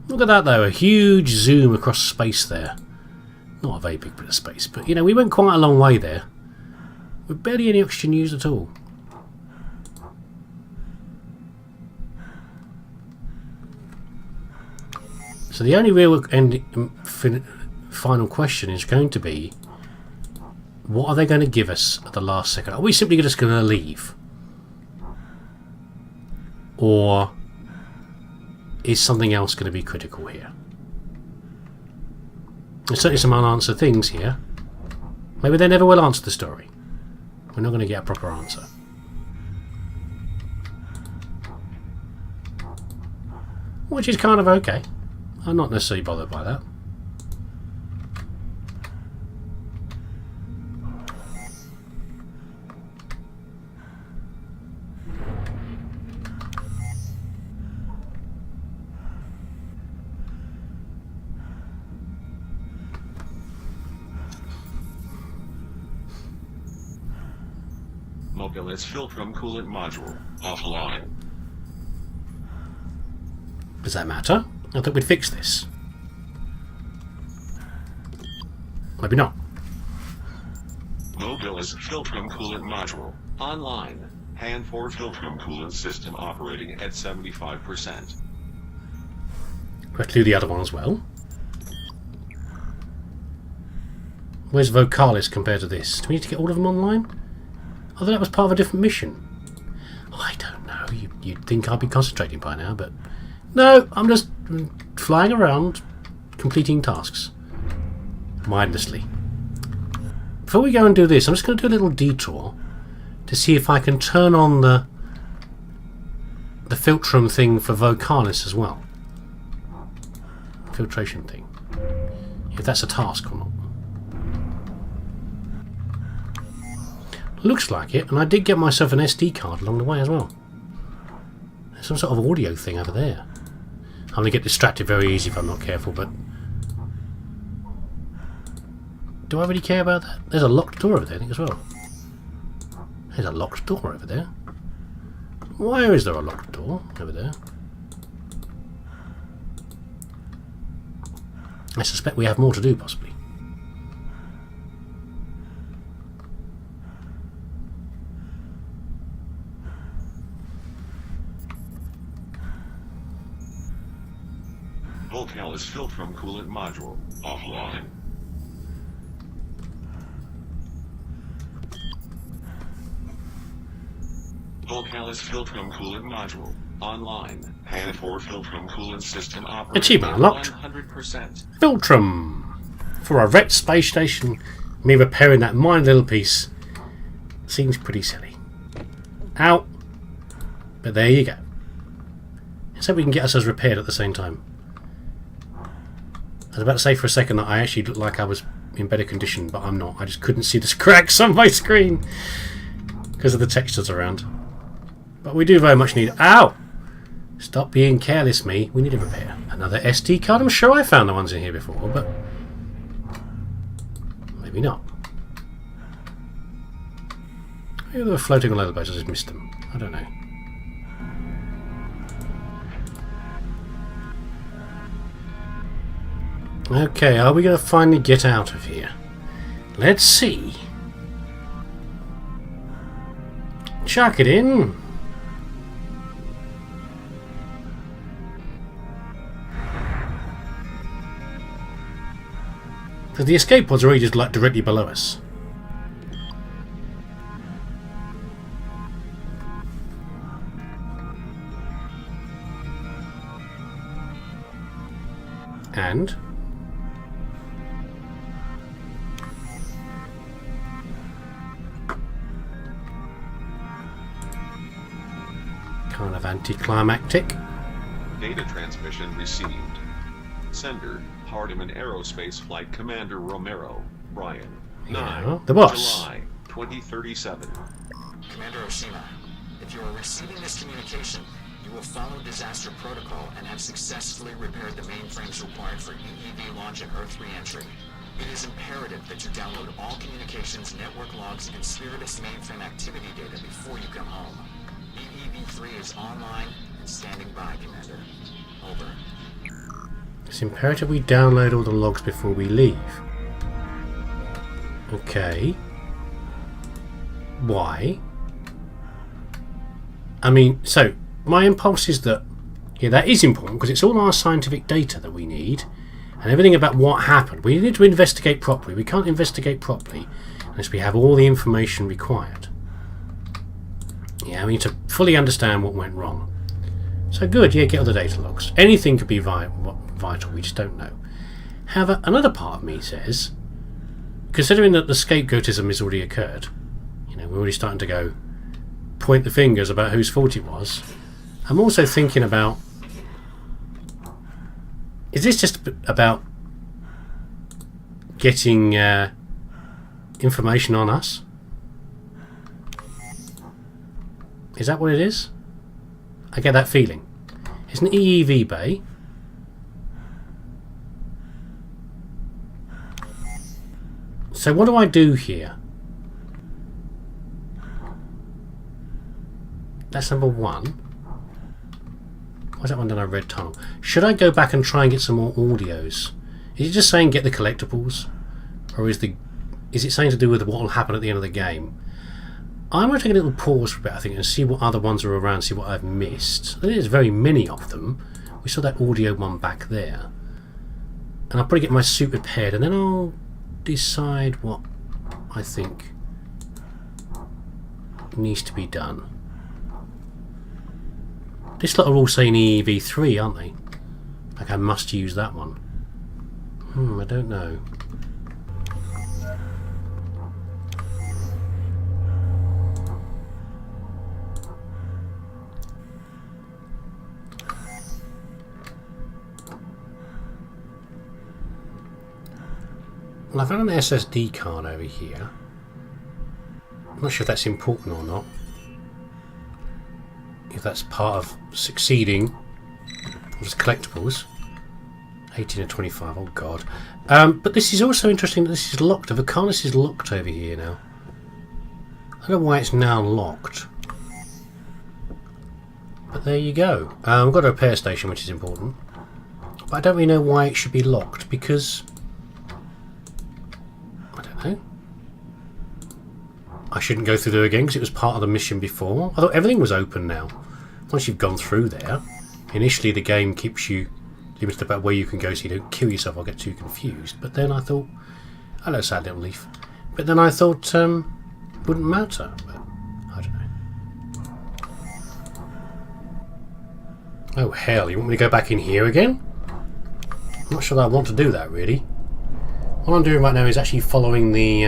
Look at that though, a huge zoom across space there. Not a very big bit of space, but you know, we went quite a long way there. With barely any oxygen used at all. So the only real final question is going to be, what are they going to give us at the last second? Are we simply just going to leave? Or is something else going to be critical here? There's certainly some unanswered things here. Maybe they never will answer the story. We're not going to get a proper answer. Which is kind of okay. I'm not necessarily bothered by that. Mobilis Filtrum coolant module offline. Does that matter? I thought we'd fix this. Maybe not. Mobilis Filtrum coolant module online. Hand 4 Filtrum coolant system operating at 75%. We have to do the other one as well. Where's Vocalis compared to this? Do we need to get all of them online? I thought that was part of a different mission. I don't know. You'd think I'd be concentrating by now, but no, I'm just flying around, completing tasks mindlessly. Before we go and do this, I'm just going to do a little detour to see if I can turn on the filtrum thing for Vocalis as well. Filtration thing. If that's a task or not. Looks like it, and I did get myself an SD card along the way as well. There's some sort of audio thing over there. I'm going to get distracted very easy if I'm not careful, but do I really care about that? There's a locked door over there, I think, as well. There's a locked door over there. Why is there a locked door over there? I suspect we have more to do, possibly. Vocalis Filtrum coolant module offline. Vocalis Filtrum coolant module online. Hand 4 Filtrum coolant system operating Achievement unlocked. 100%. Filtrum! For a wrecked space station, me repairing that minor little piece seems pretty silly. Ow! But there you go. Let's hope we can get ourselves repaired at the same time. I was about to say for a second that I actually looked like I was in better condition, but I'm not. I just couldn't see the cracks on my screen because of the textures around. But we do very much need... Ow! Stop being careless, me. We need a repair. Another SD card? I'm sure I found the ones in here before, but maybe not. Maybe they were floating all over the place. I just missed them. I don't know. Okay, are we going to finally get out of here? Let's see. Chuck it in. Because the escape pods are already just like directly below us. And kind of anticlimactic. Data transmission received. Sender, Hardiman Aerospace Flight Commander Romero, Brian. Yeah, the boss. July 2037. Commander Oshima, if you are receiving this communication, you will follow disaster protocol and have successfully repaired the mainframes required for EEV launch and Earth re-entry. It is imperative that you download all communications, network logs, and Spiritus mainframe activity data before you come home. EEV-3 is online and standing by, Commander. Over. It's imperative we download all the logs before we leave. Okay. Why? I mean, so my impulse is that, yeah, that is important because it's all our scientific data that we need and everything about what happened. We need to investigate properly. We can't investigate properly unless we have all the information required. Yeah, we need to fully understand what went wrong. So good, yeah, get all the data logs. Anything could be vital, we just don't know. However, another part of me says, considering that the scapegoatism has already occurred, you know, we're already starting to go point the fingers about whose fault it was. I'm also thinking about, is this just about getting information on us? Is that what it is? I get that feeling. It's an EEV bay. So what do I do here? That's number one. Why is that one done a red tunnel? Should I go back and try and get some more audios? Is it just saying get the collectibles? Or is it saying to do with what will happen at the end of the game? I'm going to take a little pause for a bit, I think, and see what other ones are around, see what I've missed. There's very many of them. We saw that audio one back there. And I'll probably get my suit repaired, and then I'll decide what I think needs to be done. This lot are all saying EEV3, aren't they? Like I must use that one. I don't know. Well, I've got an SSD card over here. I'm not sure if that's important or not. If that's part of succeeding. Just collectibles. 18 and 25, oh god. But this is also interesting that this is locked. The Vocalis is locked over here now. I don't know why it's now locked. But there you go. I've got a repair station, which is important. But I don't really know why it should be locked, because I don't know. I shouldn't go through there again because it was part of the mission before. I thought everything was open now. Once you've gone through there, initially the game keeps you limited about where you can go so you don't kill yourself or get too confused. But then I thought, hello sad little leaf. But then I thought it wouldn't matter. But I don't know. Oh hell, you want me to go back in here again? I'm not sure that I want to do that really. What I'm doing right now is actually following the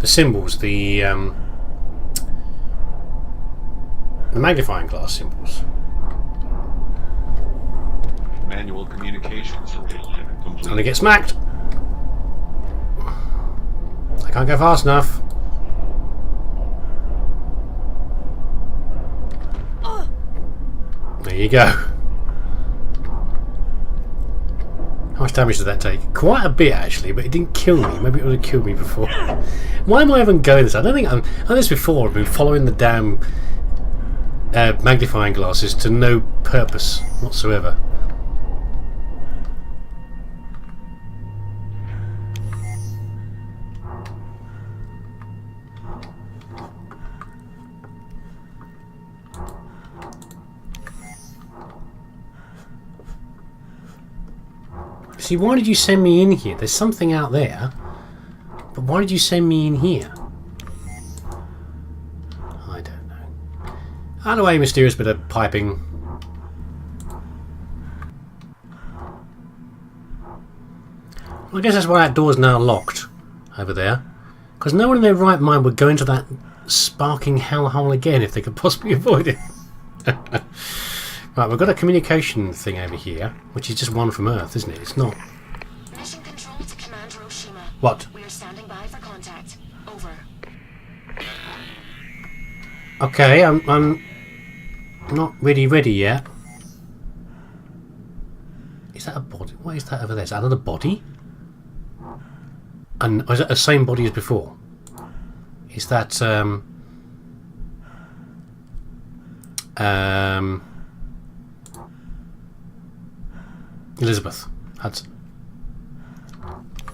symbols, the magnifying glass symbols. Manual communications complete. Gonna get smacked. I can't go fast enough. There you go. How much damage did that take? Quite a bit actually, but it didn't kill me. Maybe it would have killed me before. Why am I even going this? I don't think I've done this before. I've been following the damn magnifying glasses to no purpose whatsoever. See, why did you send me in here? There's something out there, but why did you send me in here? I don't know. Out of the way, mysterious bit of piping. Well, I guess that's why that door's now locked over there, because no one in their right mind would go into that sparking hellhole again if they could possibly avoid it. Right, we've got a communication thing over here, which is just one from Earth, isn't it? It's not. Mission control to Commander Oshima. What? We are standing by for contact. Over. Okay, I'm not really ready yet. Is that a body? What is that over there? Is that another body? And is that the same body as before? Is that Elizabeth Hudson.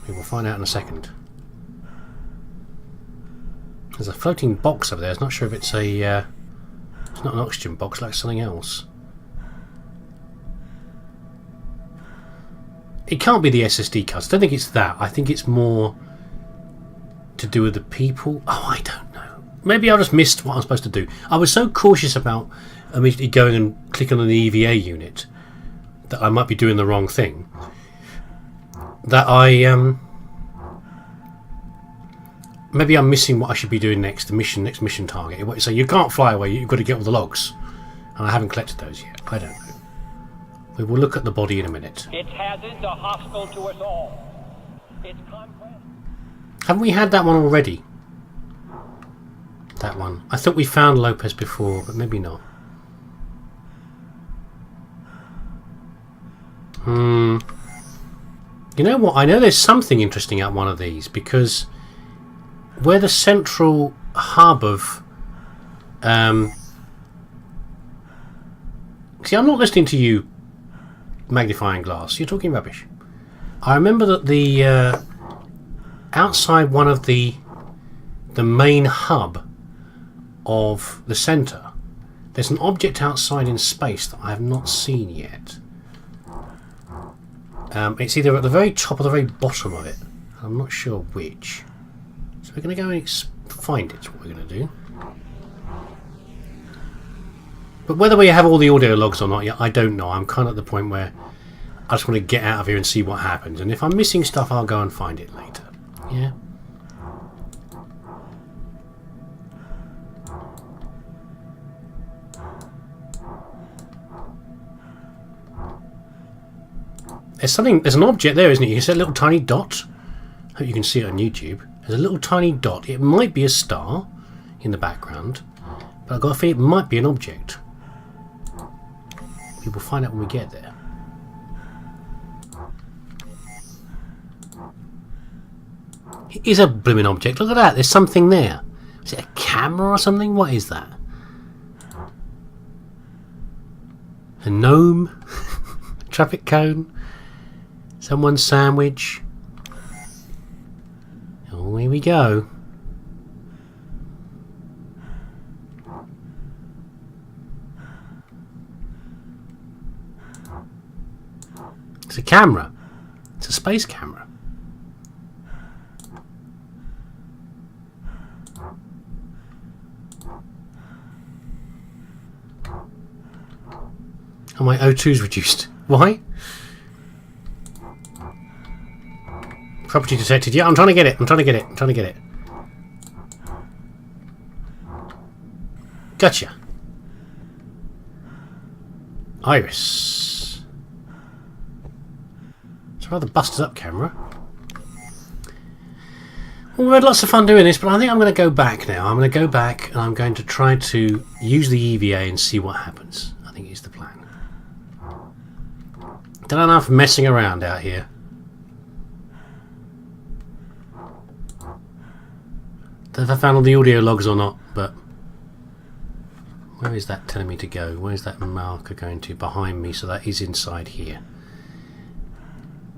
We will find out in a second. There's a floating box over there. I'm not sure if it's a... it's not an oxygen box, like something else. It can't be the SSD cards. I don't think it's that. I think it's more to do with the people. Oh, I don't know. Maybe I just missed what I'm supposed to do. I was so cautious about immediately going and clicking on the EVA unit that I might be doing the wrong thing. That I maybe I'm missing what I should be doing next. The next mission target. So you can't fly away. You've got to get all the logs, and I haven't collected those yet. I don't know. We will look at the body in a minute. Its hazards are hostile to us all. Its conquest... Haven't we had that one already? That one. I thought we found Lopez before, but maybe not. You know what? I know there's something interesting at one of these, because where the central hub of... See, I'm not listening to you, magnifying glass. You're talking rubbish. I remember that the outside one of the main hub of the centre, there's an object outside in space that I have not seen yet. It's either at the very top or the very bottom of it. I'm not sure which. So we're going to go and find it. Is what we're going to do. But whether we have all the audio logs or not, yeah, I don't know. I'm kind of at the point where I just want to get out of here and see what happens. And if I'm missing stuff, I'll go and find it later. Yeah. There's an object there, isn't it? You can see a little tiny dot. Hope you can see it on YouTube. There's a little tiny dot. It might be a star in the background, but I've got a feeling it might be an object. We will find out when we get there. It is a blooming object. Look at that. There's something there. Is it a camera or something? What is that? A gnome? A traffic cone? Someone's sandwich? Oh, here we go. It's a camera. It's a space camera. Oh, my O2's reduced. Why? Property detected. Yeah, I'm trying to get it. I'm trying to get it. I'm trying to get it. Gotcha. Iris. It's a rather busted up camera. Well, we had lots of fun doing this, but I think I'm going to go back now. I'm going to go back and I'm going to try to use the EVA and see what happens. I think it's the plan. Done enough messing around out here. Don't know if I found all the audio logs or not, but where is that telling me to go? Where's that marker going to? Behind me, so that is inside here.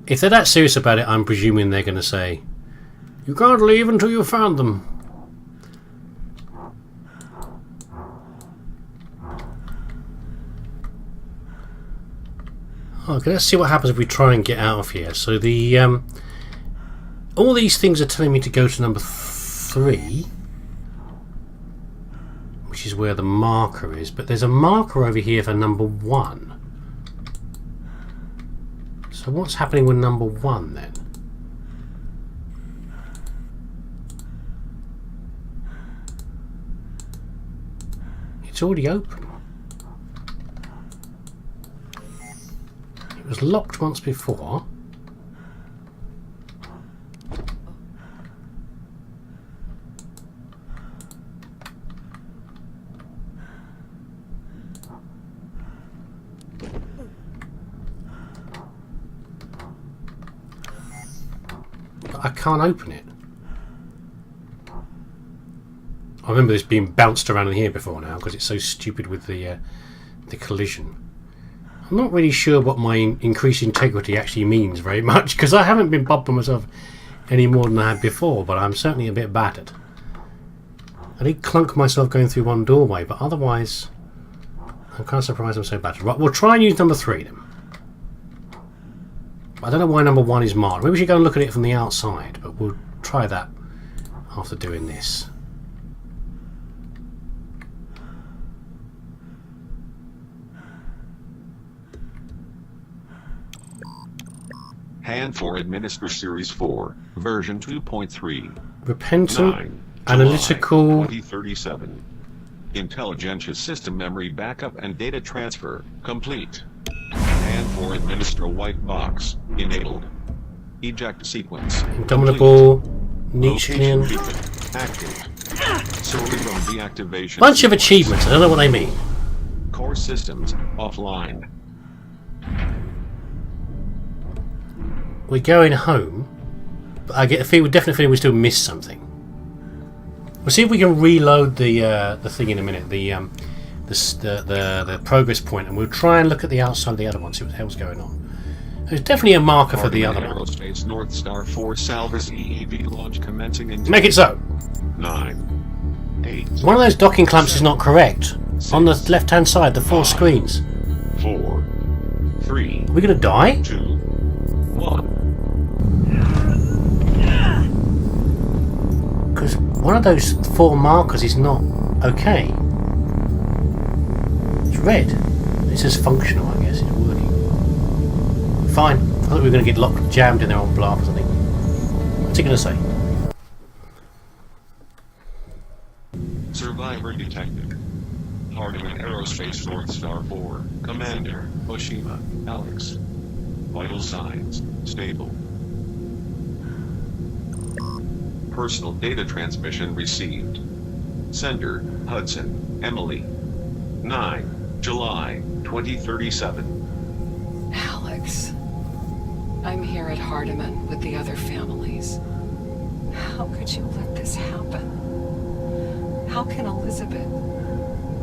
If they're that serious about it, I'm presuming they're going to say, you can't leave until you've found them. Okay, let's see what happens if we try and get out of here. So the all these things are telling me to go to number 3, which is where the marker is, but there's a marker over here for number 1. So what's happening with number 1 then? It's already open. It was locked once before. But I can't open it. I remember this being bounced around in here before now because it's so stupid with the collision. I'm not really sure what my increased integrity actually means very much, because I haven't been bumping myself any more than I had before, but I'm certainly a bit battered. I did clunk myself going through one doorway, but otherwise I'm kind of surprised I'm so battered. Right, we'll try and use number 3 then. I don't know why number 1 is marked. Maybe we should go and look at it from the outside, but we'll try that after doing this. Hand for Administer Series 4, version 2.3. Repentant, 9, analytical... July 2037. Intelligentsia system memory backup and data transfer, complete. Hand for Administer white box, enabled. Eject sequence, Indomitable, Location Nietzschean... treatment, active. Cerebrum deactivation. Bunch of sequence. achievements, I don't know what they mean. Core systems, offline. We're going home, but I get a feel, definitely feeling we still missed something. We'll see if we can reload the thing in a minute, the progress point, and we'll try and look at the outside of the other one, see what the hell's going on. There's definitely a marker for the other one. Aerospace North Star 4 Salvus EEV launch commencing in Make it so. 9, 8. One of those docking clamps is not correct. On the left-hand side, the 4 screens. 4, 3, Are we going to die? 2, 1. Because one of those 4 markers is not okay. It's red. It says functional, I guess. It's working. Fine. I thought we were going to get locked, jammed in there on bluff or something. What's he going to say? Survivor detected. Hardeman Aerospace North Star 4, Commander, Oshima, Alex. Vital signs, stable. Personal data transmission received. Sender, Hudson, Emily. 9, July, 2037. Alex, I'm here at Hardeman with the other families. How could you let this happen? How can Elizabeth,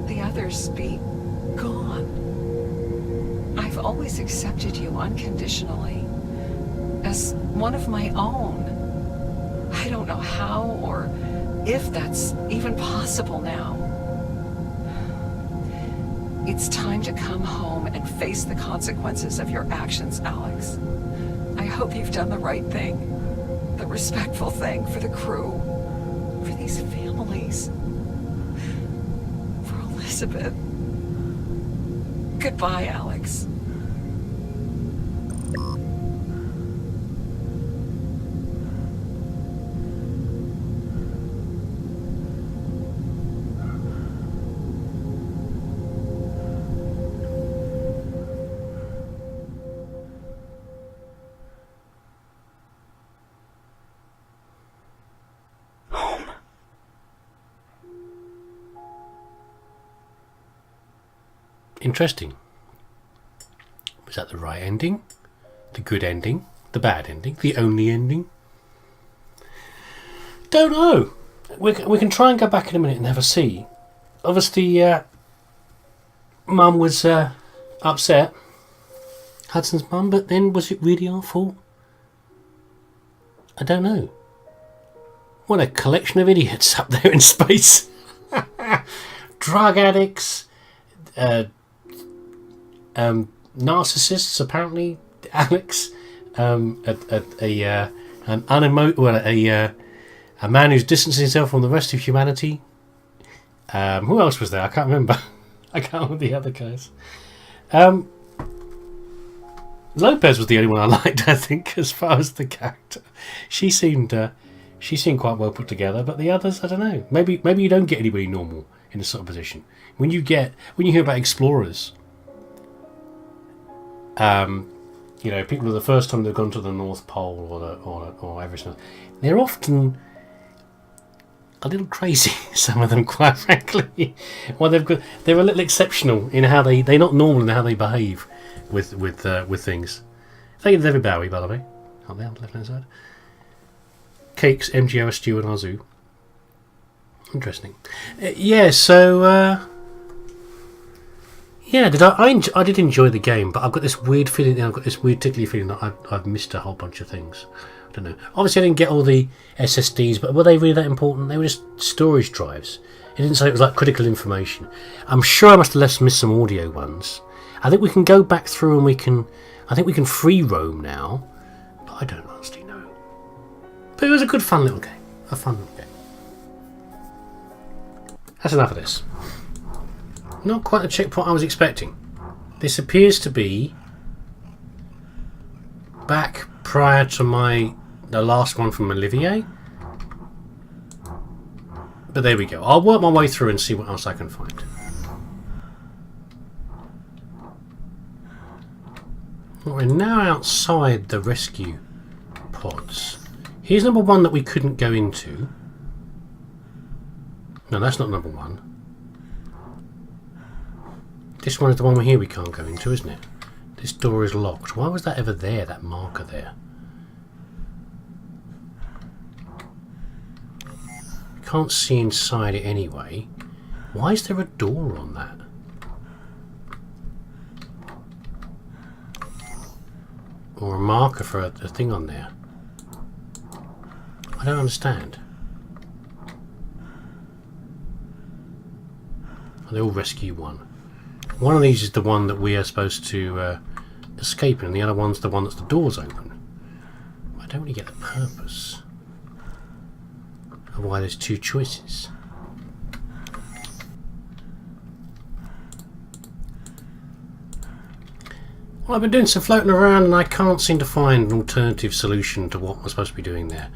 the others, be gone? I've always accepted you unconditionally as one of my own. I don't know how or if that's even possible now. It's time to come home and face the consequences of your actions, Alex. I hope you've done the right thing, the respectful thing for the crew, for these families, for Elizabeth. Goodbye, Alex. Interesting. Was that the right ending? The good ending? The bad ending? The only ending? Don't know. We can try and go back in a minute and have a see. Obviously, Mum was upset. Hudson's mum, but then was it really our fault? I don't know. What a collection of idiots up there in space. Drug addicts, narcissists, apparently, Alex, a man who's distancing himself from the rest of humanity. Who else was there? I can't remember. I can't remember the other guys. Lopez was the only one I liked, I think, as far as the character. She seemed quite well put together, but the others, I don't know. Maybe you don't get anybody normal in this sort of position. When you hear about explorers, people are the first time they've gone to the North Pole or Everest, they're often a little crazy. Some of them, quite frankly. Well, they're a little exceptional in how they're not normal in how they behave with things. Thank you to David Bowie, by the way. On the left hand side. Cakes, MGO, Stew, and Azu. Interesting. Yeah, I did enjoy the game, but I've got this weird feeling. I've got this weird tickly feeling that I've missed a whole bunch of things. I don't know. Obviously, I didn't get all the SSDs, but were they really that important? They were just storage drives. It didn't say it was like critical information. I'm sure I must have missed some audio ones. I think we can go back through and I think we can free roam now, but I don't honestly know. But it was a good, fun little game. A fun little game. That's enough of this. Not quite the checkpoint I was expecting. This appears to be back prior to the last one from Olivier. But there we go. I'll work my way through and see what else I can find. We're now outside the rescue pods. Here's number one that we couldn't go into. No, that's not number one. This one is the one here we can't go into, isn't it? This door is locked. Why was that ever there, that marker there? Can't see inside it anyway. Why is there a door on that? Or a marker for a thing on there? I don't understand. They all rescue one. One of these is the one that we are supposed to escape in, and the other one's the one that's the door's open. I don't really get the purpose of why there's two choices. Well, I've been doing some floating around and I can't seem to find an alternative solution to what we're supposed to be doing there.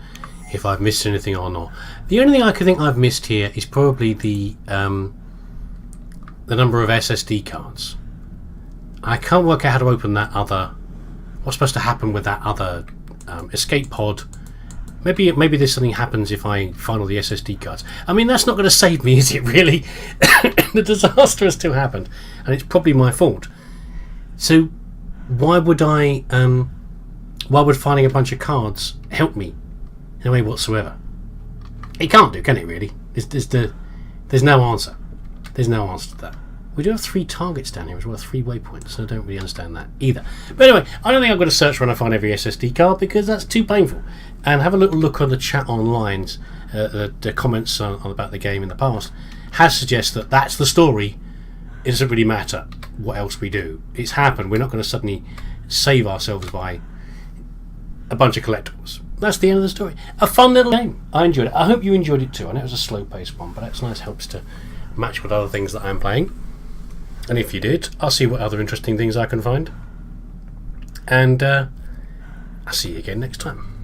If I've missed anything or not. The only thing I could think I've missed here is probably the number of SSD cards. I can't work out how to open that other... What's supposed to happen with that other escape pod. Maybe there's something happens if I find all the SSD cards. I mean, that's not going to save me, is it really? The disaster has still happened, and it's probably my fault. So why would finding a bunch of cards help me in a way whatsoever? It can't do, can it really? There's no answer. There's no answer to that. We do have 3 targets down here as well, 3 waypoints, so I don't really understand that either. But anyway, I don't think I'm going to search when I find every SSD card because that's too painful. And have a little look on the chat online, the comments about the game in the past has suggested that that's the story. It doesn't really matter what else we do. It's happened. We're not going to suddenly save ourselves by a bunch of collectibles. That's the end of the story. A fun little game. I enjoyed it. I hope you enjoyed it too. I know it was a slow-paced one, but that's nice. Helps to match with other things that I'm playing. And if you did, I'll see what other interesting things I can find. And I'll see you again next time.